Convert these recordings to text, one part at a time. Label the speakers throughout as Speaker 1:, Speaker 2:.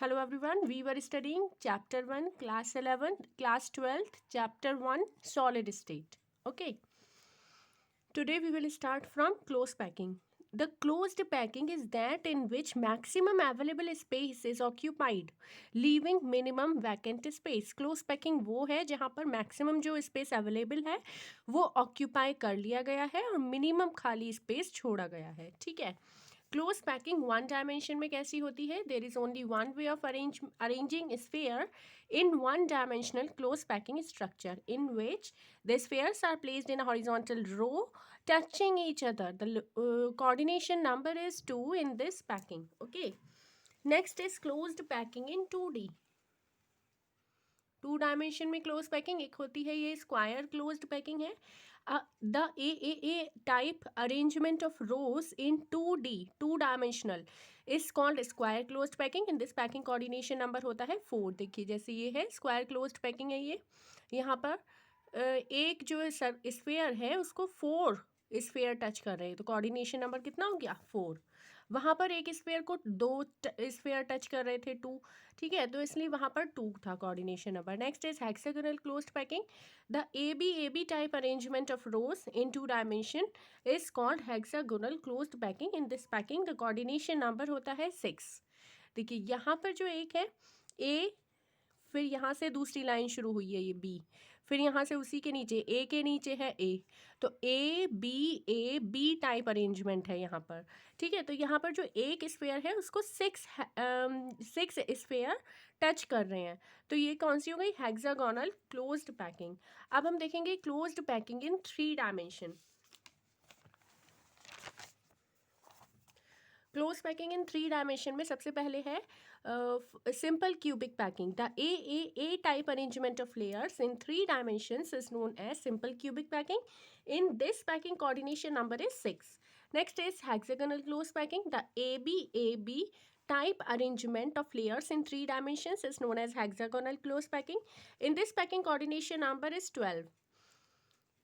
Speaker 1: Hello everyone, we were studying chapter 1, class 11, class 12th, chapter 1, solid state. Okay, today we will start from close packing. The closed packing is that in which maximum available space is occupied, leaving minimum vacant space. Close packing वो है जहाँ पर maximum जो space available है वो occupy कर लिया गया है और minimum खाली space छोड़ा गया है. ठीक है. क्लोज पैकिंग वन डायमेंशन में कैसी होती है? There is only one way of arranging sphere in one dimensional close packing structure in which the spheres are placed in a horizontal row touching each other. The coordination number is 2 in this packing. Okay, next is closed packing in 2D. Two dimension में close packing एक होती है, ये square closed packing है. The A type arrangement of rows in 2D two dimensional is called square closed packing. In this packing coordination number होता है 4. देखिए जैसे ये है स्क्वायर क्लोज्ड पैकिंग है, ये यहाँ पर एक जो स्फेयर है उसको 4 स्फेयर टच कर रहे हैं, तो कोऑर्डिनेशन नंबर कितना हो गया 4. वहाँ पर एक स्फेयर को 2 स्फेयर टच कर रहे थे 2. ठीक है, तो इसलिए वहाँ पर 2 था coordination number. Next is hexagonal closed packing. The A B type arrangement of rows in 2 dimension is called hexagonal closed packing. In this packing the coordination number होता है 6. देखिए यहाँ पर जो एक है ए, फिर यहाँ से दूसरी लाइन शुरू हुई है ये बी, फिर यहाँ से उसी के नीचे ए के नीचे है ए, तो ए बी टाइप अरेंजमेंट है यहाँ पर. ठीक है, तो यहाँ पर जो एक स्फेयर है उसको 6 स्फेयर टच कर रहे हैं, तो ये कौन सी हो गई? Hexagonal closed packing. अब हम देखेंगे closed packing in 3 dimension. Close packing in 3 dimension में सबसे पहले है simple cubic packing. The A type arrangement of layers in 3 dimensions is known as simple cubic packing. In this packing coordination number is 6. Next is hexagonal close packing. The A B type arrangement of layers in 3 dimensions is known as hexagonal close packing. In this packing coordination number is 12.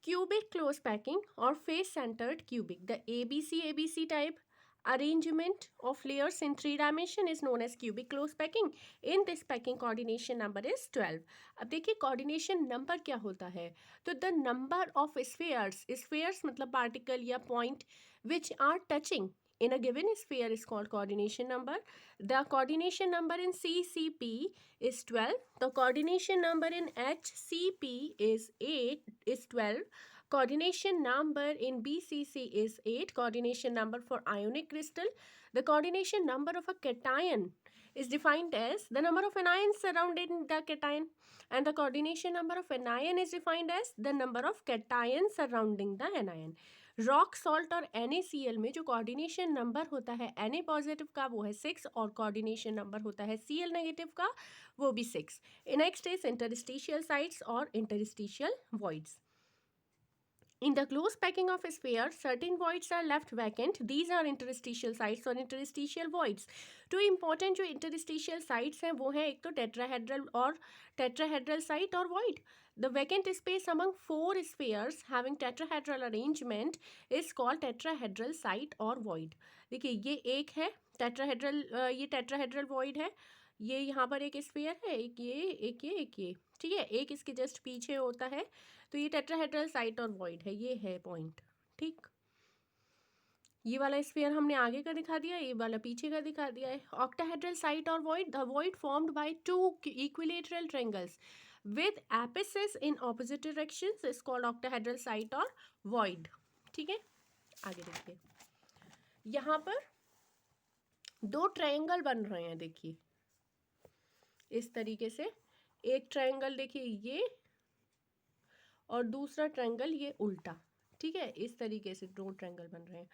Speaker 1: Cubic close packing or face centered cubic. The ABC type arrangement of layers in 3 dimension is known as cubic close packing. In this packing coordination number is 12. अब देखिए coordination number क्या होता है, तो the number of spheres मतलब particle या point which are touching in a given sphere is called coordination number. The coordination number in CCP is 12. The coordination number in HCP is 12. Coordination number in BCC is 8. Coordination number for ionic crystal. The coordination number of a cation is defined as the number of anions surrounding the cation, and the coordination number of anion is defined as the number of cations surrounding the anion. Rock salt और NaCl में जो coordination number होता है Na positive का वो है 6 और coordination number होता है Cl नेगेटिव का वो भी 6. नेक्स्ट इज इंटरस्टिशियल साइट्स और interstitial voids. In the close packing of a sphere, certain voids are left vacant. These are interstitial sites or interstitial voids. तो important जो interstitial sites हैं वो हैं एक तो tetrahedral site और void. The vacant space among 4 spheres having tetrahedral arrangement is called tetrahedral site or void. देखिए ये एक है tetrahedral, ये tetrahedral void है. ये यहाँ पर एक स्फीयर है, एक ये. ठीक है, एक इसके जस्ट पीछे होता है, तो ये टेट्राहेड्रल साइट और वॉइड है, ये है पॉइंट. ठीक, ये वाला स्फीयर हमने आगे का दिखा दिया, ये वाला पीछे का दिखा दिया है. ऑक्टाहेड्रल साइट और void. The void formed by 2 equilateral triangles with एपिसेस in opposite directions is called octahedral site और वॉइड. ठीक है, आगे देखिए, यहाँ पर 2 ट्रायंगल बन रहे हैं. देखिए इस तरीके से एक ट्रायंगल देखिए ये, और दूसरा ट्रायंगल ये उल्टा. ठीक है, इस तरीके से 2 ट्रायंगल बन रहे हैं.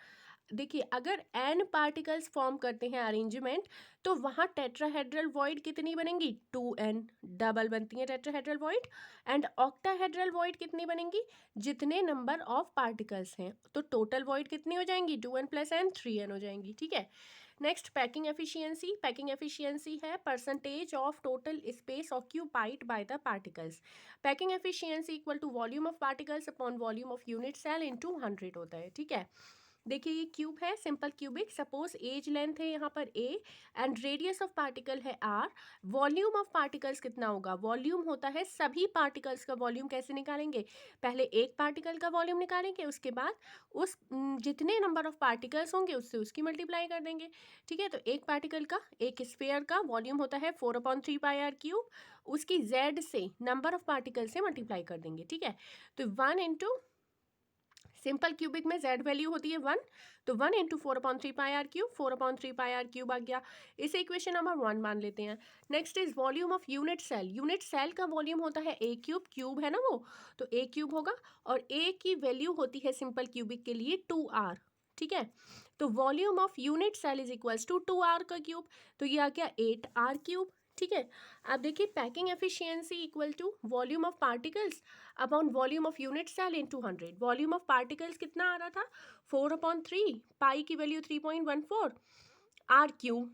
Speaker 1: देखिए अगर n पार्टिकल्स फॉर्म करते हैं अरेंजमेंट, तो वहाँ टेट्राहेड्रल वॉइड कितनी बनेंगी? 2n. डबल बनती है tetrahedral void. And octahedral void कितनी बनेंगी? जितने नंबर ऑफ पार्टिकल्स हैं, तो टोटल वॉइड कितनी हो जाएंगी? 2n + n 3n हो जाएंगी. ठीक है, next packing efficiency. Packing efficiency है percentage of total space occupied by the particles. Packing efficiency equal to volume of particles upon volume of unit cell into 100 होता है. ठीक है, देखिए ये क्यूब है simple cubic, suppose edge length है यहाँ पर a and radius of particle है r। वॉल्यूम ऑफ पार्टिकल्स कितना होगा, वॉल्यूम होता है सभी पार्टिकल्स का वॉल्यूम। कैसे निकालेंगे, पहले एक पार्टिकल का वॉल्यूम निकालेंगे, उसके बाद उस जितने नंबर ऑफ पार्टिकल्स होंगे उससे उसकी मल्टीप्लाई कर देंगे। ठीक है, तो एक पार्टिकल का, एक स्फीयर का वॉल्यूम होता है 4/3πr³। उसकी z से नंबर ऑफ पार्टिकल से मल्टीप्लाई कर देंगे। ठीक है, तो 1 इंटू सिंपल क्यूबिक में z वैल्यू होती है 1, तो 1 इंटू 4/3πr³, 4/3πr³ आ गया। इसे इक्वेशन नंबर 1 मान लेते हैं। Next is volume of unit cell. Unit cell का वॉल्यूम होता है a³, क्यूब है ना वो, तो a³ होगा, और a की वैल्यू होती है सिंपल क्यूबिक के लिए 2r। ठीक है, तो volume of unit cell is equals to 2r का क्यूब, तो ये आ गया 8r³। ठीक है, अब देखिए packing efficiency equal to volume of particles upon volume of unit cell in 200। Volume of particles कितना आ रहा था, 4/3, पाई की value 3.14 r³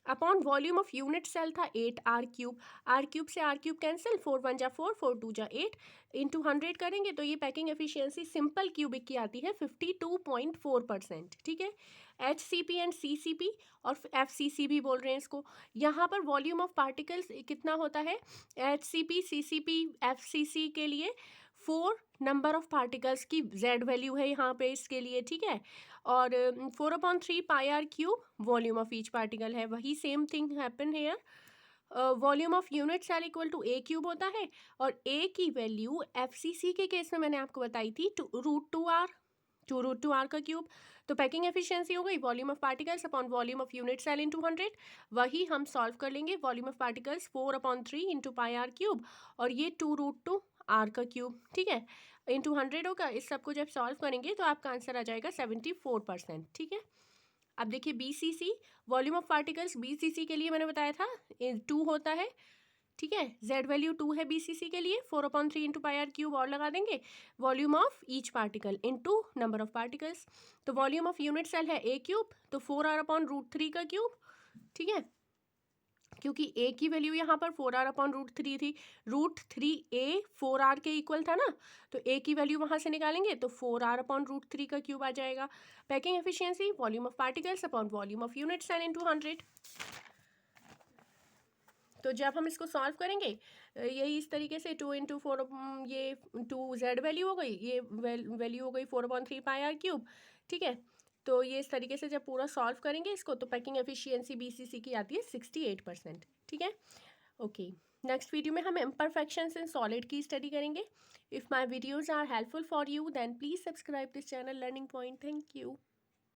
Speaker 1: upon volume of unit cell था 8r³। r³ से r³ कैंसिल, 4 1 जा 4, 4 2 जा 8, इंटू 100 करेंगे तो ये पैकिंग एफिशिएंसी सिंपल क्यूबिक की आती है 52.4%। ठीक है, HCP एंड CCP और FCC भी बोल रहे हैं इसको। यहाँ पर वॉल्यूम ऑफ पार्टिकल्स कितना होता है, HCP CCP FCC के लिए 4 नंबर ऑफ पार्टिकल्स की z वैल्यू है यहाँ पे इसके लिए। ठीक है, और 4/3πr³ volume of each particle है, वही same thing happen here. Volume of unit cell equal to a³ होता है, और a की वैल्यू FCC के केस में मैंने आपको बताई थी √2r, 2√2r का क्यूब। तो पैकिंग एफिशिएंसी हो गई volume of particles upon volume of unit cell in 200। वही हम सॉल्व कर लेंगे, volume of particles 4/3 into πr³, और ये 2√2r का क्यूब। ठीक है, इंटू 100 होगा। इस सबको जब सॉल्व करेंगे तो आपका आंसर आ जाएगा 74%। ठीक है, अब देखिए BCC, volume of particles BCC के लिए मैंने बताया था 2 होता है। ठीक है, z वैल्यू 2 है BCC के लिए, 4/3 इंटू πr³ और लगा देंगे, volume of each particle into number of particles. तो वॉल्यूम ऑफ यूनिट सेल है a³, तो 4r/√3 का क्यूब। ठीक है, क्योंकि a की वैल्यू यहाँ पर 4r/√3 थी, √3a 4r के इक्वल था ना, तो a की वैल्यू वहाँ से निकालेंगे तो 4r/√3 का क्यूब आ जाएगा। Packing efficiency volume of particles upon volume of unit cell into 100। तो जब हम इसको सॉल्व करेंगे यही इस तरीके से 2 इंटू 4, ये 2z वैल्यू हो गई, ये वैल्यू हो गई 4/3πr³। ठीक है, तो ये इस तरीके से जब पूरा सॉल्व करेंगे इसको तो पैकिंग एफिशिएंसी BCC की आती है 68%। ठीक है, ओके, नेक्स्ट वीडियो में हम इम्परफेक्शंस इन सॉलिड की स्टडी करेंगे। If my videos are helpful for you then please subscribe this channel learning point. Thank you.